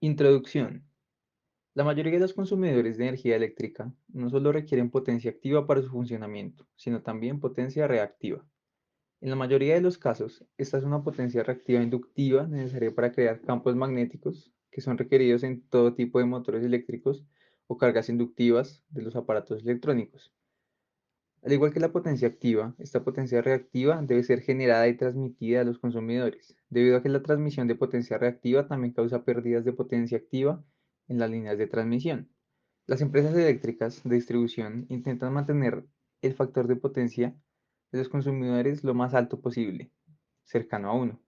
Introducción. La mayoría de los consumidores de energía eléctrica no solo requieren potencia activa para su funcionamiento, sino también potencia reactiva. En la mayoría de los casos, esta es una potencia reactiva inductiva necesaria para crear campos magnéticos que son requeridos en todo tipo de motores eléctricos o cargas inductivas de los aparatos electrónicos. Al igual que la potencia activa, esta potencia reactiva debe ser generada y transmitida a los consumidores, debido a que la transmisión de potencia reactiva también causa pérdidas de potencia activa en las líneas de transmisión. Las empresas eléctricas de distribución intentan mantener el factor de potencia de los consumidores lo más alto posible, cercano a 1.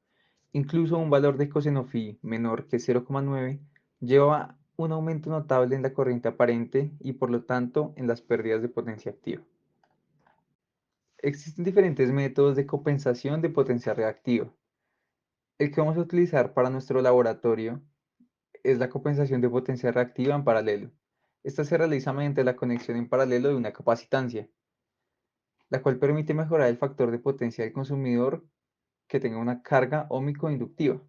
Incluso un valor de coseno phi menor que 0,9 lleva a un aumento notable en la corriente aparente y por lo tanto en las pérdidas de potencia activa. Existen diferentes métodos de compensación de potencia reactiva. El que vamos a utilizar para nuestro laboratorio es la compensación de potencia reactiva en paralelo. Esta se realiza mediante la conexión en paralelo de una capacitancia, la cual permite mejorar el factor de potencia del consumidor que tenga una carga óhmico-inductiva.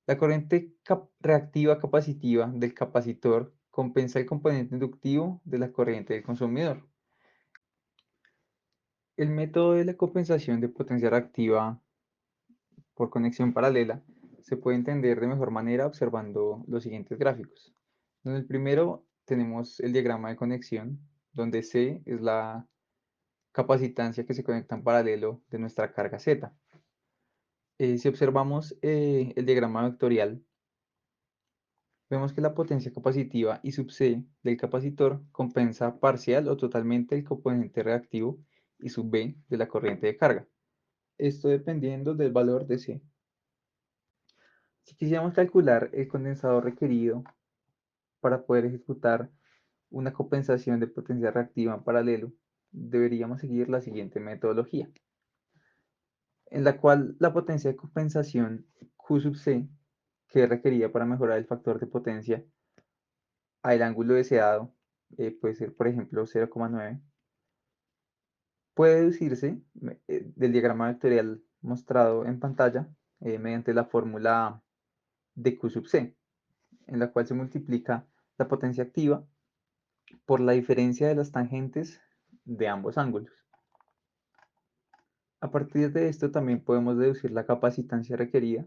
La corriente reactiva capacitiva del capacitor compensa el componente inductivo de la corriente del consumidor. El método de la compensación de potencia reactiva por conexión paralela se puede entender de mejor manera observando los siguientes gráficos. En el primero tenemos el diagrama de conexión, donde C es la capacitancia que se conecta en paralelo de nuestra carga Z. Si observamos el diagrama vectorial, vemos que la potencia capacitiva I sub C del capacitor compensa parcial o totalmente el componente reactivo I sub B de la corriente de carga. Esto dependiendo del valor de C. Si quisiéramos calcular el condensador requerido para poder ejecutar una compensación de potencia reactiva en paralelo, deberíamos seguir la siguiente metodología, en la cual la potencia de compensación Q sub C, que es requerida para mejorar el factor de potencia al ángulo deseado, puede ser por ejemplo 0,9, puede deducirse del diagrama vectorial mostrado en pantalla mediante la fórmula de Q sub C, en la cual se multiplica la potencia activa por la diferencia de las tangentes de ambos ángulos. A partir de esto también podemos deducir la capacitancia requerida,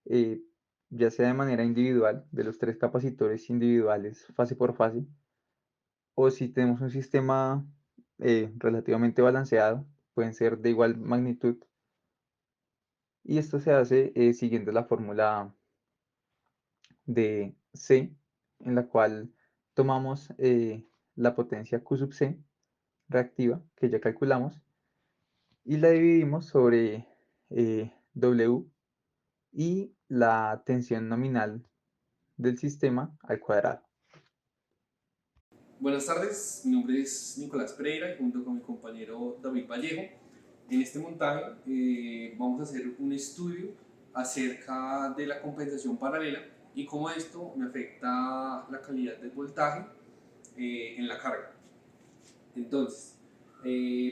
eh, ya sea de manera individual, de los tres capacitores individuales fase por fase, o si tenemos un sistema relativamente balanceado, pueden ser de igual magnitud, y esto se hace siguiendo la fórmula de C, en la cual tomamos la potencia Q sub C reactiva, que ya calculamos, y la dividimos sobre W y la tensión nominal del sistema al cuadrado. Buenas tardes, mi nombre es Nicolás Pereira y junto con mi compañero David Vallejo, en este montaje vamos a hacer un estudio acerca de la compensación paralela y cómo esto me afecta la calidad del voltaje en la carga. Entonces,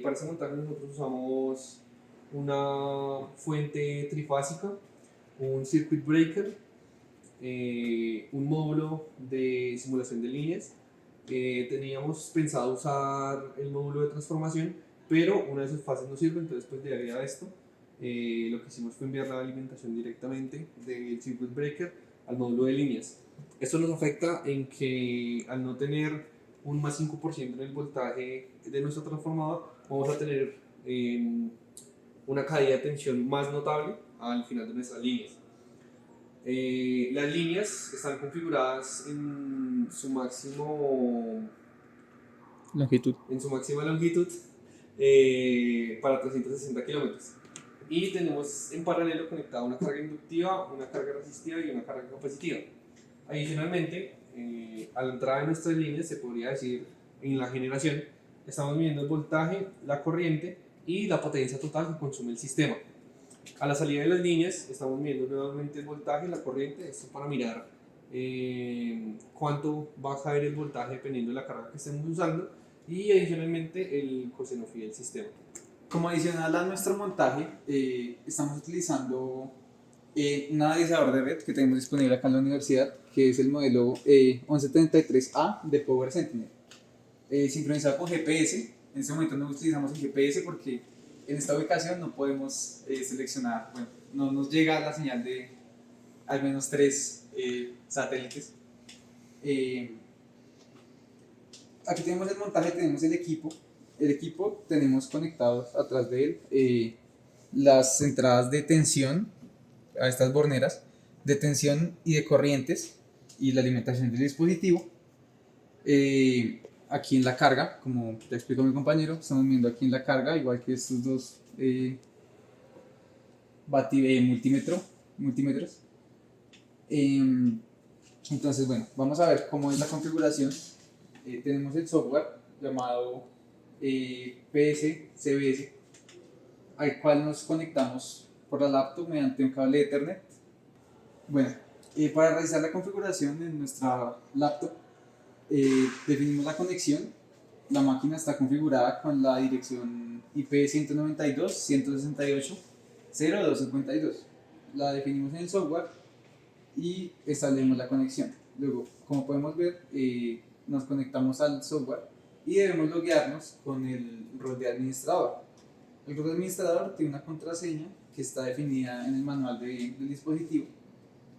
para este montaje nosotros usamos una fuente trifásica, un circuit breaker, un módulo de simulación de líneas. Teníamos pensado usar el módulo de transformación, pero una de sus fases no sirve, entonces pues debido a esto lo que hicimos fue enviar la alimentación directamente del circuit breaker al módulo de líneas. Esto nos afecta en que al no tener un más 5% en el voltaje de nuestro transformador, vamos a tener una caída de tensión más notable al final de nuestras líneas. Las líneas están configuradas Longitud. en su máxima longitud para 360 kilómetros. Y tenemos en paralelo conectada una carga inductiva, una carga resistiva y una carga capacitiva. Adicionalmente, a la entrada de nuestras líneas, se podría decir en la generación, estamos midiendo el voltaje, la corriente y la potencia total que consume el sistema. A la salida de las líneas estamos midiendo nuevamente el voltaje, la corriente, esto para mirar cuánto va a caer el voltaje dependiendo de la carga que estemos usando, y adicionalmente el coseno phi del sistema. Como adicional a nuestro montaje, estamos utilizando Un analizador de red que tenemos disponible acá en la universidad, que es el modelo 1133A de Power Sentinel, sincronizado con GPS. En este momento no utilizamos el GPS porque en esta ubicación no podemos seleccionar, bueno, no nos llega la señal de al menos 3 satélites. Eh, Aquí tenemos el montaje, tenemos el equipo. El equipo tenemos conectados atrás de él las entradas de tensión a estas borneras, de tensión y de corrientes y la alimentación del dispositivo. Aquí en la carga, como te explicó mi compañero, estamos viendo aquí en la carga, igual que estos dos multímetros. Entonces, bueno, vamos a ver cómo es la configuración. Tenemos el software llamado PS-CBS, al cual nos conectamos por la laptop mediante un cable Ethernet. Bueno, para realizar la configuración en nuestra laptop, definimos la conexión. La máquina está configurada con la dirección IP 192.168.0.252. La definimos en el software y establecemos la conexión. Luego, como podemos ver, nos conectamos al software y debemos loguearnos con el rol de administrador. El rol de administrador tiene una contraseña que está definida en el manual del dispositivo,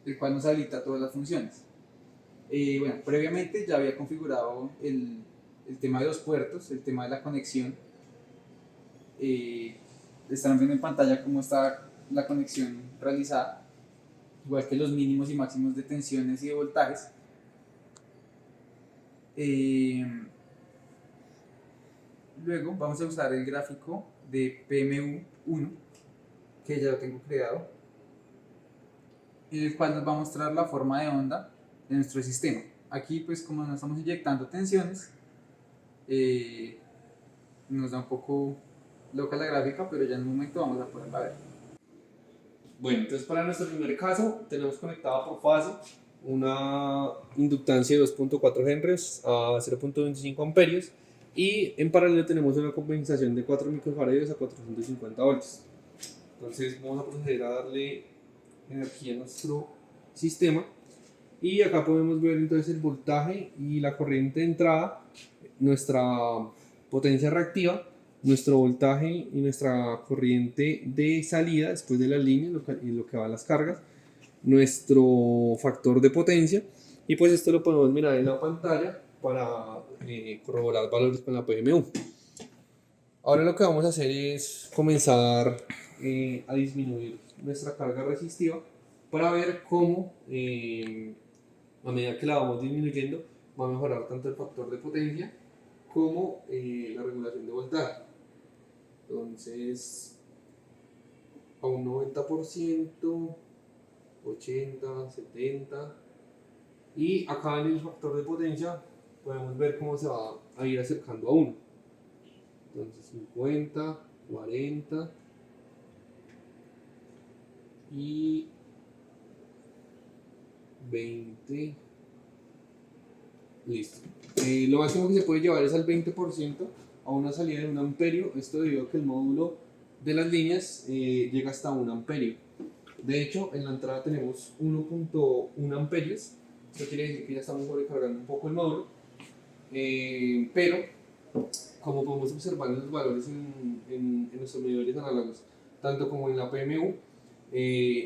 el cual nos habilita todas las funciones. Bueno, previamente ya había configurado el tema de los puertos, el tema de la conexión. Están viendo en pantalla cómo está la conexión realizada, igual que los mínimos y máximos de tensiones y de voltajes. Luego vamos a usar el gráfico de PMU1, que ya lo tengo creado, en el cual nos va a mostrar la forma de onda de nuestro sistema. Aquí, pues, como no estamos inyectando tensiones, nos da un poco loca la gráfica, pero ya en un momento vamos a poderla ver. Bueno, entonces para nuestro primer caso tenemos conectada por fase una inductancia de 2.4 henrios a 0.25 amperios y en paralelo tenemos una compensación de 4 microfarads a 450 voltios. Entonces vamos a proceder a darle energía a nuestro sistema y acá podemos ver entonces el voltaje y la corriente de entrada, nuestra potencia reactiva, nuestro voltaje y nuestra corriente de salida después de las líneas, en lo que va a las cargas, nuestro factor de potencia, y pues esto lo podemos mirar en la pantalla para corroborar valores con la PMU. Ahora lo que vamos a hacer es comenzar a disminuir nuestra carga resistiva para ver cómo a medida que la vamos disminuyendo va a mejorar tanto el factor de potencia como la regulación de voltaje. Entonces a un 90%, 80, 70, y acá en el factor de potencia podemos ver cómo se va a ir acercando a 1. Entonces 50, 40 y 20. Listo. Lo máximo que se puede llevar es al 20% a una salida de 1 amperio. Esto debido a que el módulo de las líneas llega hasta 1 amperio. De hecho, en la entrada tenemos 1.1 amperios. Esto quiere decir que ya estamos sobrecargando un poco el módulo. Pero, como podemos observar en los valores en nuestros medidores análogos, tanto como en la PMU,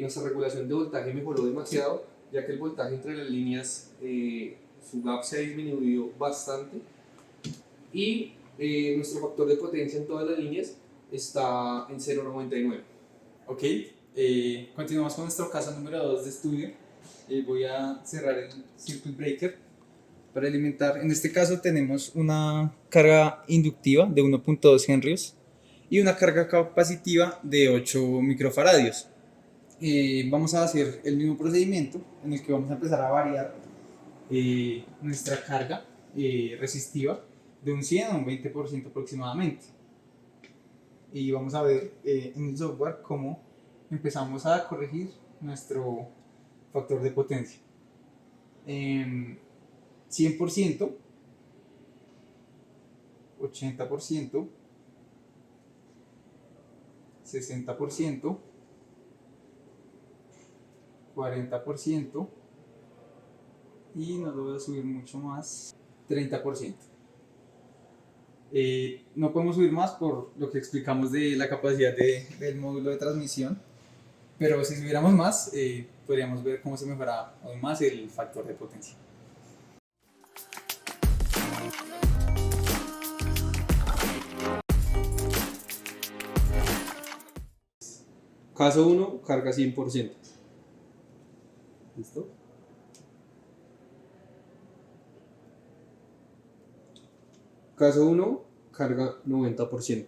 nuestra regulación de voltaje mejoró demasiado, ya que el voltaje entre las líneas, su gap se ha disminuido bastante, y nuestro factor de potencia en todas las líneas está en 0.99. Ok, continuamos con nuestro caso número 2 de estudio. Voy a cerrar el circuit breaker para alimentar. En este caso tenemos una carga inductiva de 1.2 henrios y una carga capacitiva de 8 microfaradios. Vamos a hacer el mismo procedimiento en el que vamos a empezar a variar nuestra carga resistiva de un 100 a un 20% aproximadamente. Y vamos a ver en el software cómo empezamos a corregir nuestro factor de potencia. 100%, 80%, 60%, 40% y no lo voy a subir mucho más, 30%. No podemos subir más por lo que explicamos de la capacidad del módulo de transmisión, pero si subiéramos más, podríamos ver cómo se mejora aún más el factor de potencia. Caso 1, carga 100%. ¿Listo? Caso 1, carga 90%.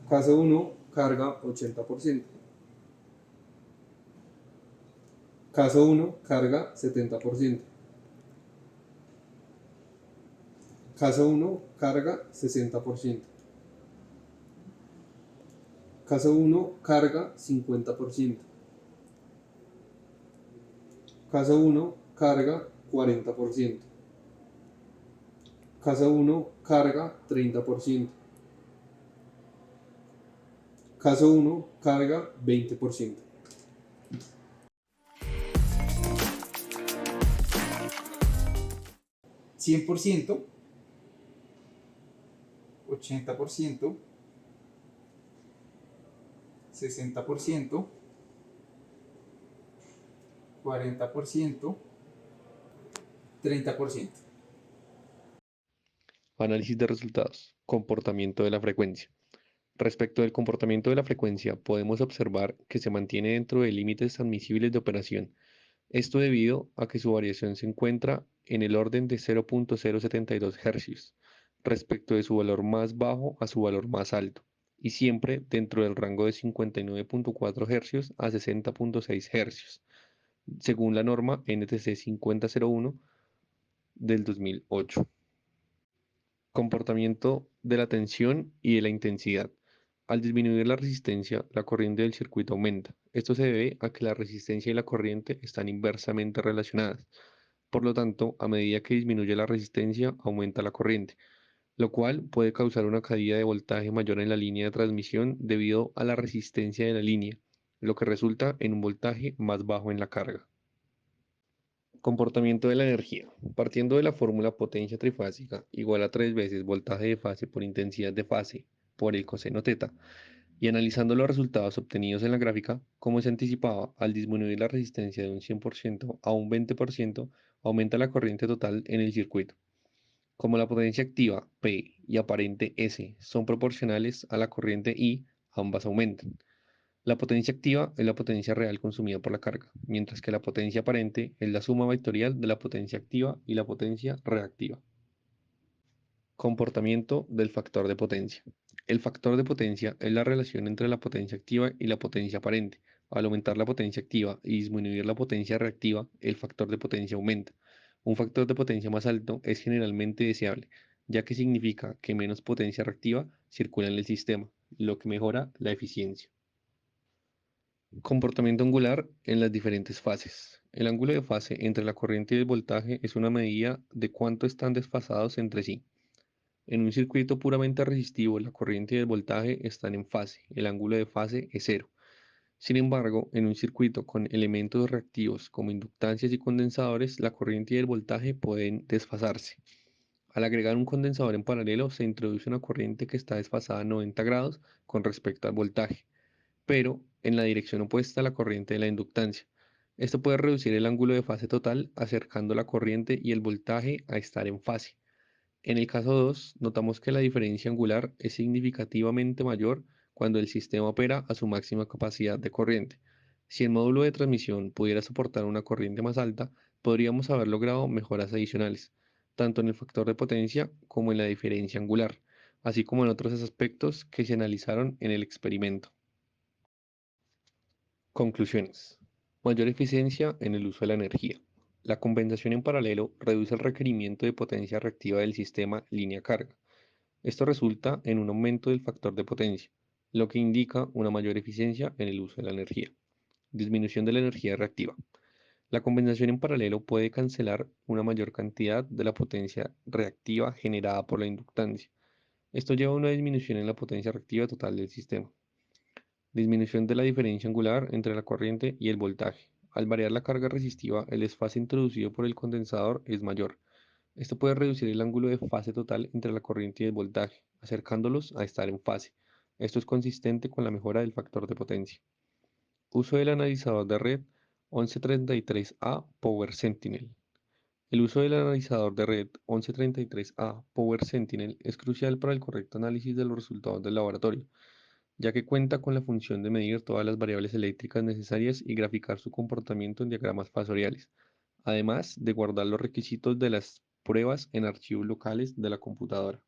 Caso 1, carga 80%. Caso 1, carga 70%. Caso 1, carga 60%. Caso 1, carga 50%. Caso 1, carga 40%. Caso 1, carga 30%. Caso 1, carga 20%. ¿100%? ¿80%? ¿60%? ¿40%? ¿30%? Análisis de resultados. Comportamiento de la frecuencia. Respecto del comportamiento de la frecuencia, podemos observar que se mantiene dentro de límites admisibles de operación. Esto debido a que su variación se encuentra en el orden de 0.072 Hz respecto de su valor más bajo a su valor más alto, y siempre dentro del rango de 59.4 Hz a 60.6 Hz, según la norma NTC 5001 del 2008. Comportamiento de la tensión y de la intensidad. Al disminuir la resistencia, la corriente del circuito aumenta. Esto se debe a que la resistencia y la corriente están inversamente relacionadas. Por lo tanto, a medida que disminuye la resistencia, aumenta la corriente, lo cual puede causar una caída de voltaje mayor en la línea de transmisión debido a la resistencia de la línea, lo que resulta en un voltaje más bajo en la carga. Comportamiento de la energía. Partiendo de la fórmula potencia trifásica igual a 3 veces voltaje de fase por intensidad de fase por el coseno teta, y analizando los resultados obtenidos en la gráfica, como se anticipaba, al disminuir la resistencia de un 100% a un 20%, aumenta la corriente total en el circuito. Como la potencia activa P y aparente S son proporcionales a la corriente I, ambas aumentan. La potencia activa es la potencia real consumida por la carga, mientras que la potencia aparente es la suma vectorial de la potencia activa y la potencia reactiva. Comportamiento del factor de potencia. El factor de potencia es la relación entre la potencia activa y la potencia aparente. Al aumentar la potencia activa y disminuir la potencia reactiva, el factor de potencia aumenta. Un factor de potencia más alto es generalmente deseable, ya que significa que menos potencia reactiva circula en el sistema, lo que mejora la eficiencia. Comportamiento angular en las diferentes fases. El ángulo de fase entre la corriente y el voltaje es una medida de cuánto están desfasados entre sí. En un circuito puramente resistivo, la corriente y el voltaje están en fase. El ángulo de fase es cero. Sin embargo, en un circuito con elementos reactivos como inductancias y condensadores, la corriente y el voltaje pueden desfasarse. Al agregar un condensador en paralelo, se introduce una corriente que está desfasada a 90 grados con respecto al voltaje, pero en la dirección opuesta a la corriente de la inductancia. Esto puede reducir el ángulo de fase total, acercando la corriente y el voltaje a estar en fase. En el caso 2, notamos que la diferencia angular es significativamente mayor cuando el sistema opera a su máxima capacidad de corriente. Si el módulo de transmisión pudiera soportar una corriente más alta, podríamos haber logrado mejoras adicionales, tanto en el factor de potencia como en la diferencia angular, así como en otros aspectos que se analizaron en el experimento. Conclusiones. Mayor eficiencia en el uso de la energía. La compensación en paralelo reduce el requerimiento de potencia reactiva del sistema línea-carga. Esto resulta en un aumento del factor de potencia, lo que indica una mayor eficiencia en el uso de la energía. Disminución de la energía reactiva. La compensación en paralelo puede cancelar una mayor cantidad de la potencia reactiva generada por la inductancia. Esto lleva a una disminución en la potencia reactiva total del sistema. Disminución de la diferencia angular entre la corriente y el voltaje. Al variar la carga resistiva, el desfase introducido por el condensador es mayor. Esto puede reducir el ángulo de fase total entre la corriente y el voltaje, acercándolos a estar en fase. Esto es consistente con la mejora del factor de potencia. Uso del analizador de red 1133A Power Sentinel. El uso del analizador de red 1133A Power Sentinel es crucial para el correcto análisis de los resultados del laboratorio, ya que cuenta con la función de medir todas las variables eléctricas necesarias y graficar su comportamiento en diagramas fasoriales, además de guardar los requisitos de las pruebas en archivos locales de la computadora.